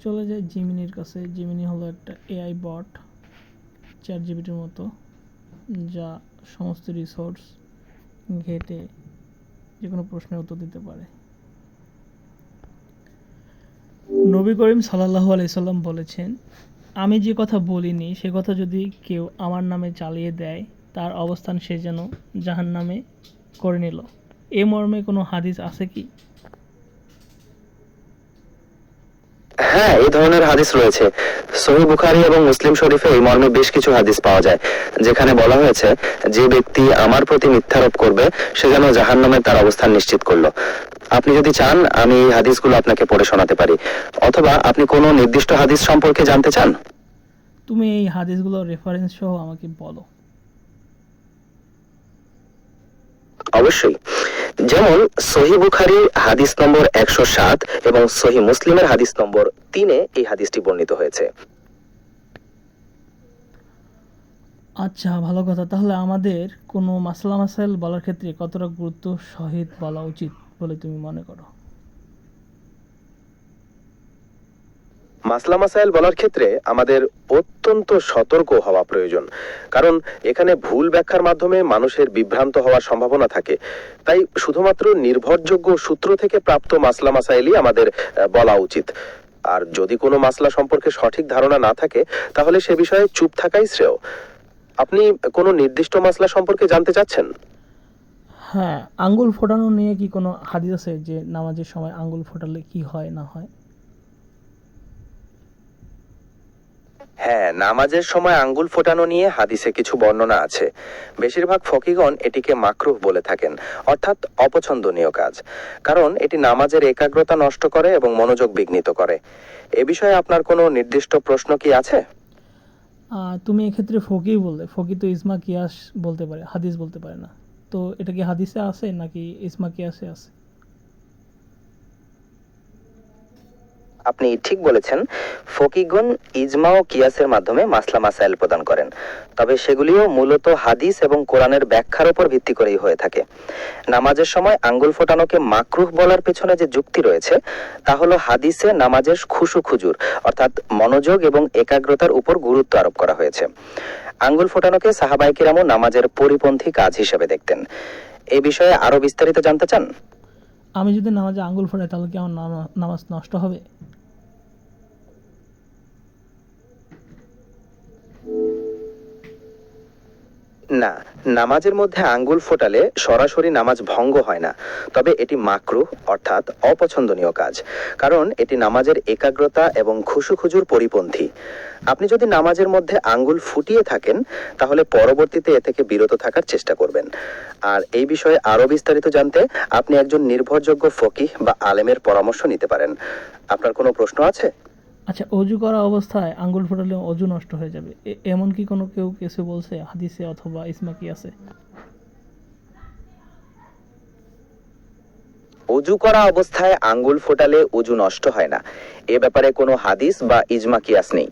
চলে যায় জিমিনির কাছে। জিমিনি হলো একটা এআই বট, চ্যাট জিপিটির মতো, যা সমস্ত রিসোর্স ঘেটে যে কোনো প্রশ্নের উত্তর দিতে পারে। নবী করিম সাল্লাল্লাহু আলাইহি সাল্লাম বলেছেন, আমি যে কথা বলিনি সে কথা যদি কেউ আমার নামে চালিয়ে দেয় তার অবস্থান সে যেন জাহান্নামে করে নিল। এ মর্মে কোনো হাদিস আছে কি? হ্যাঁ, এই ধরনের হাদিস রয়েছে। সহিহ বুখারী এবং মুসলিম শরীফে এই মর্মে বেশ কিছু হাদিস পাওয়া যায়, যেখানে বলা হয়েছে যে ব্যক্তি আমার প্রতি মিথ্যারোপ করবে সে যেন জাহান্নামে তার অবস্থান নিশ্চিত করলো। আপনি যদি চান আমি এই হাদিসগুলো আপনাকে পড়ে শোনাতে পারি, অথবা আপনি কোনো নির্দিষ্ট হাদিস সম্পর্কে জানতে চান? তুমি এই হাদিসগুলোর রেফারেন্স সহ আমাকে বলো। অবশ্যই। যেমন সহিহ বুখারীর হাদিস নম্বর 107 এবং সহিহ মুসলিমের হাদিস নম্বর 3-এ এই হাদিসটি বর্ণিত হয়েছে। আচ্ছা, ভালো কথা। তাহলে আমাদের কোনো মাসলা মাসাইল বলার ক্ষেত্রে কতটা গুরুত্ব সহিত বলা উচিত বলে তুমি মনে করো? মাসলা মাসাইল বলার ক্ষেত্রে আমাদের অত্যন্ত সতর্ক হওয়া প্রয়োজন, কারণ এখানে ভুল ব্যাখ্যার মাধ্যমে মানুষের বিভ্রান্ত হওয়ার সম্ভাবনা থাকে। তাই শুধুমাত্র নির্ভরযোগ্য সূত্র থেকে প্রাপ্ত মাসলা মাসাইলই আমাদের বলা উচিত। আর যদি কোনো মাসলা সম্পর্কে সঠিক ধারণা না থাকে তাহলে সে বিষয়ে চুপ থাকাই শ্রেয়। আপনি কোনো নির্দিষ্ট মাসলা সম্পর্কে জানতে চাচ্ছেন? হ্যাঁ, আঙ্গুল ফোটানো নিয়ে কি কোনো হাদিস আছে যে নামাজের সময় আঙ্গুল ফোটালে কি হয় না হয়? হ্যাঁ, নামাজের সময় আঙ্গুল ফোটানো নিয়ে হাদিসে কিছু বর্ণনা আছে। বেশিরভাগ ফকিগণ এটিকে মাকরুহ বলে থাকেন, অর্থাৎ অপছন্দনীয় কাজ, কারণ এটি নামাজের একাগ্রতা নষ্ট করে এবং মনোযোগ বিঘ্নিত করে। এ বিষয়ে আপনার কোনো নির্দিষ্ট প্রশ্ন কি আছে? তুমি এক্ষেত্রে ফকি বললে, ফকি তো ইজমা কিয়াস বলতে পারে, হাদিস বলতে পারে না। তো এটা কি হাদিসে আছে নাকি ইজমা কিয়াসে আছে? আপনি ঠিক বলেছেন, ফকিগণ ইজমা ও কিয়াসের মাধ্যমে মাসলা মাসাইল প্রদান করেন, তবে সেগুলিও মূলত হাদিস এবং কোরআনের ব্যাখ্যার উপর ভিত্তি করেই হয়ে থাকে। নামাজের সময় আঙ্গুল ফোটানোকে মাকরুহ বলার পেছনে যে যুক্তি রয়েছে তা হলো হাদিসে নামাজের খুশু খুজুর অর্থাৎ মনোযোগ এবং একাগ্রতার উপর গুরুত্ব আরোপ করা হয়েছে। আঙ্গুল ফোটানোকে সাহাবায়ে কিরামও নামাজের পরিপন্থী কাজ হিসেবে দেখতেন। এই বিষয়ে আরো বিস্তারিত জানতে চান? আমি যদি নামাজে আঙ্গুল ফোটাই তাহলে কি আমার নামাজ নষ্ট হবে? না, নামাজের মধ্যে আঙ্গুল ফোটালে সরাসরি নামাজ ভঙ্গ হয় না, তবে এটি মাকরুহ অর্থাৎ অপছন্দনীয় কাজ, কারণ এটি নামাজের একাগ্রতা এবং খুশু খুজুর পরিপন্থী। আপনি যদি নামাজের মধ্যে আঙ্গুল ফুটিয়ে থাকেন তাহলে পরবর্তীতে এ থেকে বিরত থাকার চেষ্টা করবেন। আর এই বিষয়ে আরো বিস্তারিত জানতে আপনি একজন নির্ভরযোগ্য ফকিহ বা আলেমের পরামর্শ নিতে পারেন। আপনার কোনো প্রশ্ন আছে? আচ্ছা, অজু করা অবস্থায় আঙ্গুল ফোটালে অজু নষ্ট হয়ে যাবে, এমন কি কোনো কেউ কিছু বলছে হাদিসে অথবা ইজমা কিয়াসে? অজু করা অবস্থায় আঙ্গুল ফোটালে অজু নষ্ট হয় না, এ ব্যাপারে কোনো হাদিস বা ইজমা কিয়াস নেই।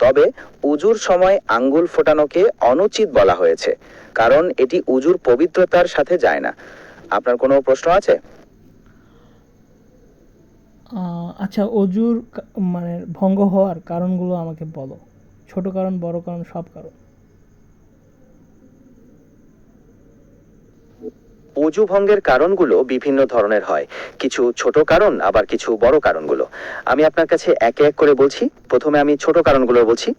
তবে উজুর সময় আঙ্গুল ফোটানোকে অনুচিত বলা হয়েছে, কারণ এটি উজুর পবিত্রতার সাথে যায় না। আপনার কোনো প্রশ্ন আছে? আচ্ছা, অজুর মানে ভঙ্গ হওয়ার কারণগুলো আমাকে বলো। ছোট কারণ, বড় কারণ, সব কারণ। অজু ভঙ্গের কারণগুলো বিভিন্ন ধরনের হয়, কিছু ছোট কারণ আবার কিছু বড় কারণগুলো। আমি আপনার কাছে একে এক করে বলছি। প্রথমে আমি ছোট কারণগুলো বলছি।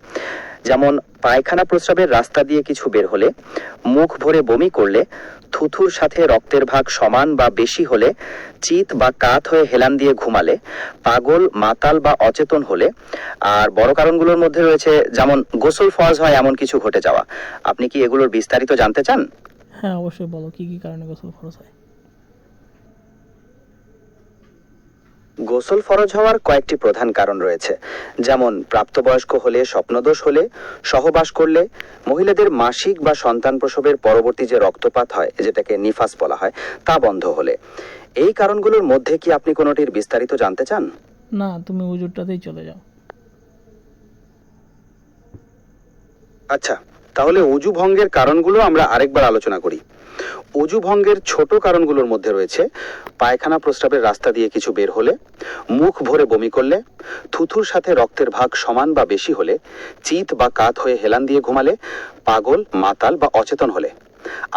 যেমন পায়খানা প্রস্রাবের রাস্তা দিয়ে কিছু বের হলে, মুখ ভরে বমি করলে, থুথুর সাথে রক্তের ভাগ সমান বা বেশি হলে, চিত বা কাত হয়ে হেলান দিয়ে ঘুমালে, পাগল মাতাল বা অচেতন হলে। আর বড় কারণগুলোর মধ্যে রয়েছে যেমন গোসল ফরজ হয় এমন কিছু ঘটে যাওয়া। আপনি কি এগুলোর বিস্তারিত জানতে চান? হ্যাঁ, অবশ্যই বলো, কি কি কারণে গোসল ফরজ হয়? গোসল ফরজ হওয়ার কয়েকটি প্রধান কারণ রয়েছে, যেমন প্রাপ্তবয়স্ক হলে, স্বপ্নদোষ হলে, সহবাস করলে, মহিলাদের মাসিক বা সন্তান প্রসবের পরবর্তী যে রক্তপাত হয় যেটাকে নিফাস বলা হয় তা বন্ধ হলে। এই কারণগুলোর মধ্যে কি আপনি কোনোটির বিস্তারিত জানতে চান? না, তুমি উজুরটাতেই চলে যাও। আচ্ছা, তাহলে অজু ভঙ্গের কারণগুলো আমরা আরেকবার আলোচনা করি। অজু ভঙ্গের ছোট কারণগুলোর মধ্যে রয়েছে পায়খানা প্রস্রাবের রাস্তা দিয়ে কিছু বের হলে, মুখ ভরে বমি করলে, থুথুর সাথে রক্তের ভাগ সমান বা বেশি হলে, চিত বা কাত হয়ে হেলান দিয়ে ঘুমালে, পাগল, মাতাল বা অচেতন হলে।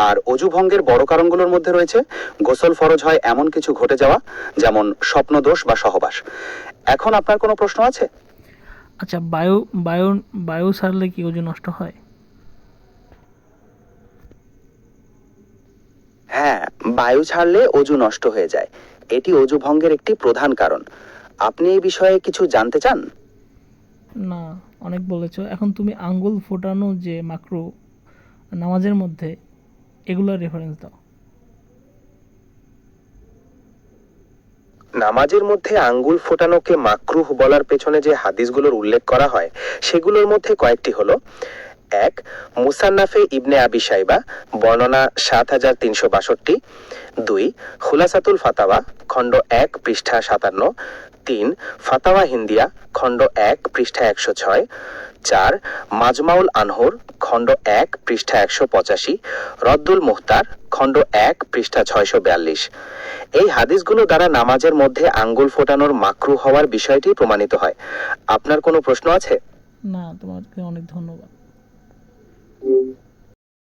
আর অজু ভঙ্গের বড় কারণগুলোর মধ্যে রয়েছে গোসল ফরজ হয় এমন কিছু ঘটে যাওয়া, যেমন স্বপ্নদোষ বা সহবাস। এখন আপনার কোনো প্রশ্ন আছে? আচ্ছা, বায়ু বায়ু বায়ু ছাড়লে কি ওজন নষ্ট হয়? হ্যাঁ, বায়ু ছাড়লে অজু নষ্ট হয়ে যায়। এটি অজু ভঙ্গের একটি প্রধান কারণ। আপনি এই বিষয়ে কিছু জানতে চান? না, অনেক বলেছো। এখন তুমি আঙ্গুল ফোটানো যে মাকরু নামাজের মধ্যে, এগুলোর রেফারেন্স দাও। নামাজের মধ্যে আঙ্গুল ফোটানোকে মাকরুহ বলার পেছনে যে হাদিসগুলোর উল্লেখ করা হয় সেগুলোর মধ্যে কয়েকটি হলো: 1. মুসান্নাফে ইবনে আবি শাইবা, বর্ণনা 7362। 2. খুলাসাতুল ফাতাওয়া, খণ্ড 1, পৃষ্ঠা 57। 3. ফাতাওয়া হিন্দিয়া, খণ্ড 1, পৃষ্ঠা 106। 4. মাজমাউল আনহুর, খণ্ড 1, পৃষ্ঠা 185। রদ্দুল মুহতার, খণ্ড 1, পৃষ্ঠা 642। এই হাদিসগুলো দ্বারা নামাজের মধ্যে আঙ্গুল ফোটানোর মাকরুহ হওয়ার বিষয়টি প্রমাণিত হয়। আপনার কোনো প্রশ্ন আছে? না, তোমাকে অনেক ধন্যবাদ।